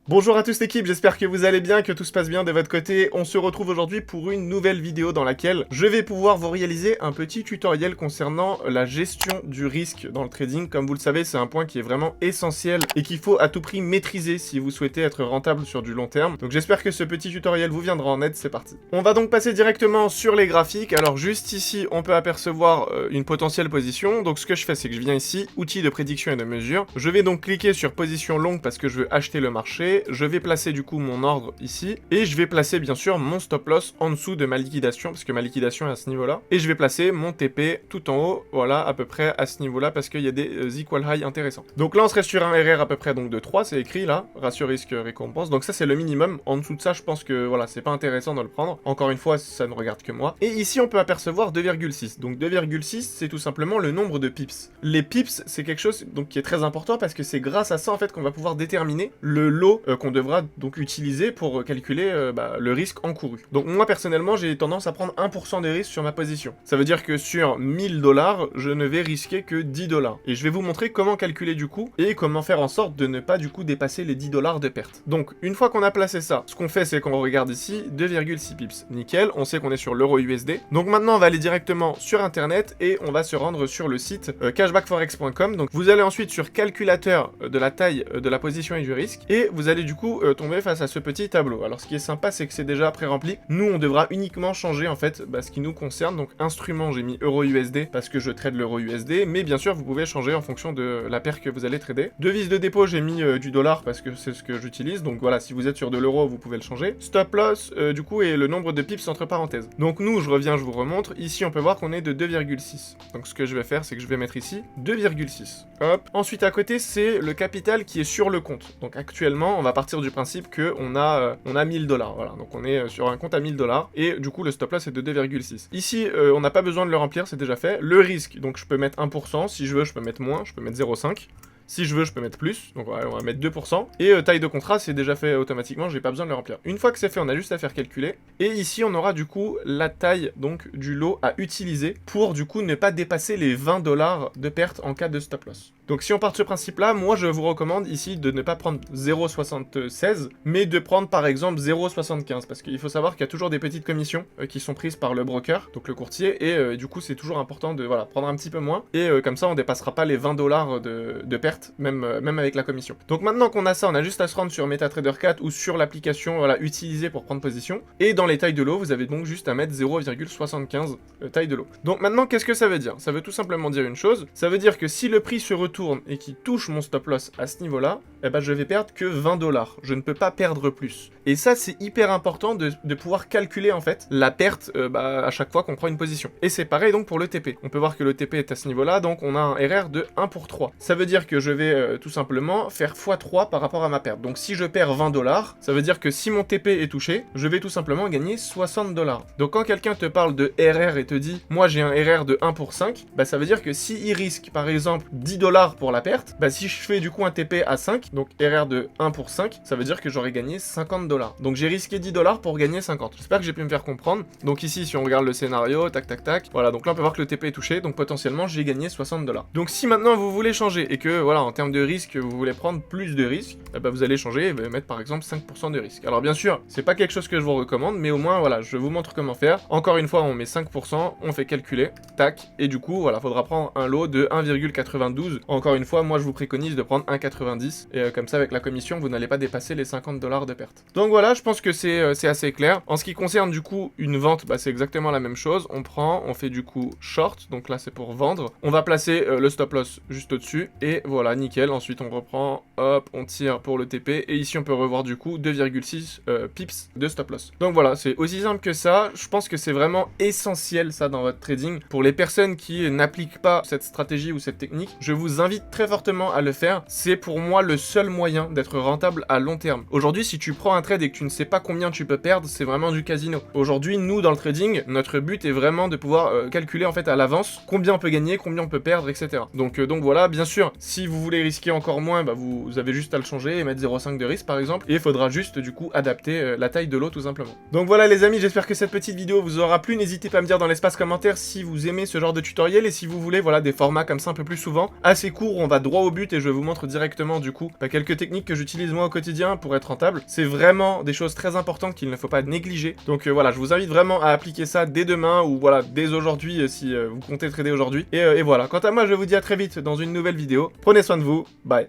Bonjour à tous l'équipe, j'espère que vous allez bien, que tout se passe bien de votre côté. On se retrouve aujourd'hui pour une nouvelle vidéo dans laquelle je vais pouvoir vous réaliser un petit tutoriel concernant la gestion du risque dans le trading. Comme vous le savez, c'est un point qui est vraiment essentiel et qu'il faut à tout prix maîtriser si vous souhaitez être rentable sur du long terme. Donc j'espère que ce petit tutoriel vous viendra en aide, c'est parti. On va donc passer directement sur les graphiques. Alors juste ici, on peut apercevoir une potentielle position. Donc ce que je fais, c'est que je viens ici, outils de prédiction et de mesure. Je vais donc cliquer sur position longue parce que je veux acheter le marché. Je vais placer du coup mon ordre ici, et je vais placer bien sûr mon stop loss en dessous de ma liquidation, parce que ma liquidation est à ce niveau-là, et je vais placer mon TP tout en haut, voilà, à peu près à ce niveau-là, parce qu'il y a des equal high intéressants. Donc là, on serait sur un RR à peu près donc de 3, c'est écrit là, ratio risque récompense, donc ça c'est le minimum. En dessous de ça, je pense que voilà, c'est pas intéressant de le prendre. Encore une fois, ça ne regarde que moi. Et ici, on peut apercevoir 2,6. Donc 2,6, c'est tout simplement le nombre de pips. Les pips, c'est quelque chose donc qui est très important parce que c'est grâce à ça en fait qu'on va pouvoir déterminer le lot qu'on devra donc utiliser pour calculer le risque encouru. Donc moi personnellement j'ai tendance à prendre 1% de risque sur ma position. Ça veut dire que sur 1000 $, je ne vais risquer que 10 $. Et je vais vous montrer comment calculer du coup et comment faire en sorte de ne pas du coup dépasser les 10 $ de perte. Donc une fois qu'on a placé ça, ce qu'on fait c'est qu'on regarde ici 2,6 pips. Nickel, on sait qu'on est sur l'euro USD. Donc maintenant on va aller directement sur internet et on va se rendre sur le site cashbackforex.com. Donc vous allez ensuite sur calculateur de la taille de la position et du risque et vous allez du coup tomber face à ce petit tableau. Alors ce qui est sympa c'est que c'est déjà pré-rempli. Nous on devra uniquement changer en fait ce qui nous concerne. Donc instrument j'ai mis euro USD parce que je trade l'euro USD, mais bien sûr vous pouvez changer en fonction de la paire que vous allez trader. Devise de dépôt j'ai mis du dollar parce que c'est ce que j'utilise. Donc voilà, si vous êtes sur de l'euro vous pouvez le changer. Stop loss du coup est le nombre de pips entre parenthèses. Donc nous je reviens, je vous remontre. Ici on peut voir qu'on est de 2,6. Donc ce que je vais faire c'est que je vais mettre ici 2,6. Hop. Ensuite à côté c'est le capital qui est sur le compte. Donc actuellement on va partir du principe que on a 1000 $, voilà, donc on est sur un compte à 1000 $, et du coup le stop loss est de 2,6. Ici, on n'a pas besoin de le remplir, c'est déjà fait. Le risque, donc je peux mettre 1%, si je veux je peux mettre moins, je peux mettre 0,5. Si je veux, je peux mettre plus, donc ouais, on va mettre 2%. Et taille de contrat, c'est déjà fait automatiquement, j'ai pas besoin de le remplir. Une fois que c'est fait, on a juste à faire calculer. Et ici, on aura du coup la taille donc du lot à utiliser pour du coup ne pas dépasser les 20 $ de perte en cas de stop loss. Donc si on part de ce principe-là, moi je vous recommande ici de ne pas prendre 0,76, mais de prendre par exemple 0,75, parce qu'il faut savoir qu'il y a toujours des petites commissions qui sont prises par le broker, donc le courtier, et du coup c'est toujours important de prendre un petit peu moins, et comme ça on dépassera pas les 20 $ de perte, même avec la commission. Donc maintenant qu'on a ça, on a juste à se rendre sur MetaTrader 4 ou sur l'application utilisée pour prendre position, et dans les tailles de lot, vous avez donc juste à mettre 0,75 taille de lot. Donc maintenant qu'est-ce que ça veut dire? Ça veut tout simplement dire une chose, ça veut dire que si le prix se retourne et qui touche mon stop loss à ce niveau-là, eh ben je vais perdre que 20 $. Je ne peux pas perdre plus. Et ça, c'est hyper important de pouvoir calculer en fait la perte à chaque fois qu'on prend une position. Et c'est pareil donc pour le TP. On peut voir que le TP est à ce niveau-là, donc on a un RR de 1 pour 3. Ça veut dire que je vais tout simplement faire x3 par rapport à ma perte. Donc si je perds 20 $, ça veut dire que si mon TP est touché, je vais tout simplement gagner 60 $. Donc quand quelqu'un te parle de RR et te dit « Moi j'ai un RR de 1 pour 5 », ça veut dire que s'il risque par exemple 10 $ pour la perte, si je fais du coup un TP à 5, donc RR de 1 pour 5, ça veut dire que j'aurais gagné 50 $. Donc j'ai risqué 10 $ pour gagner 50. J'espère que j'ai pu me faire comprendre. Donc ici, si on regarde le scénario, tac tac tac, voilà, donc là on peut voir que le TP est touché, donc potentiellement j'ai gagné 60 $. Donc si maintenant vous voulez changer et que voilà, en termes de risque, vous voulez prendre plus de risques, vous allez changer et mettre par exemple 5% de risque. Alors bien sûr, c'est pas quelque chose que je vous recommande, mais au moins voilà, je vous montre comment faire. Encore une fois, on met 5%, on fait calculer, tac, et du coup voilà, faudra prendre un lot de 1,92. Encore une fois, moi je vous préconise de prendre 1,90 et comme ça avec la commission vous n'allez pas dépasser les 50 $ de perte. Donc voilà, je pense que c'est assez clair. En ce qui concerne du coup une vente, c'est exactement la même chose. On fait du coup short, donc là c'est pour vendre. On va placer le stop loss juste au-dessus et voilà, nickel. Ensuite on reprend, hop, on tire pour le TP et ici on peut revoir du coup 2,6 pips de stop loss. Donc voilà, c'est aussi simple que ça. Je pense que c'est vraiment essentiel ça dans votre trading. Pour les personnes qui n'appliquent pas cette stratégie ou cette technique, je vous invite très fortement à le faire. C'est pour moi le seul moyen d'être rentable à long terme. Aujourd'hui, si tu prends un trade et que tu ne sais pas combien tu peux perdre, c'est vraiment du casino. Aujourd'hui, nous dans le trading, notre but est vraiment de pouvoir calculer en fait à l'avance combien on peut gagner, combien on peut perdre, etc. Donc voilà, bien sûr, si vous voulez risquer encore moins, vous avez juste à le changer et mettre 0,5 de risque par exemple, et il faudra juste du coup adapter la taille de lot tout simplement. Donc voilà les amis, j'espère que cette petite vidéo vous aura plu. N'hésitez pas à me dire dans l'espace commentaire si vous aimez ce genre de tutoriel et si vous voulez des formats comme ça un peu plus souvent, assez courts, on va droit au but et je vous montre directement du coup quelques techniques que j'utilise moi au quotidien pour être rentable. C'est vraiment des choses très importantes qu'il ne faut pas négliger. Donc voilà, je vous invite vraiment à appliquer ça dès demain ou voilà, dès aujourd'hui si vous comptez trader aujourd'hui. Et voilà, quant à moi, je vous dis à très vite dans une nouvelle vidéo. Prenez soin de vous, bye.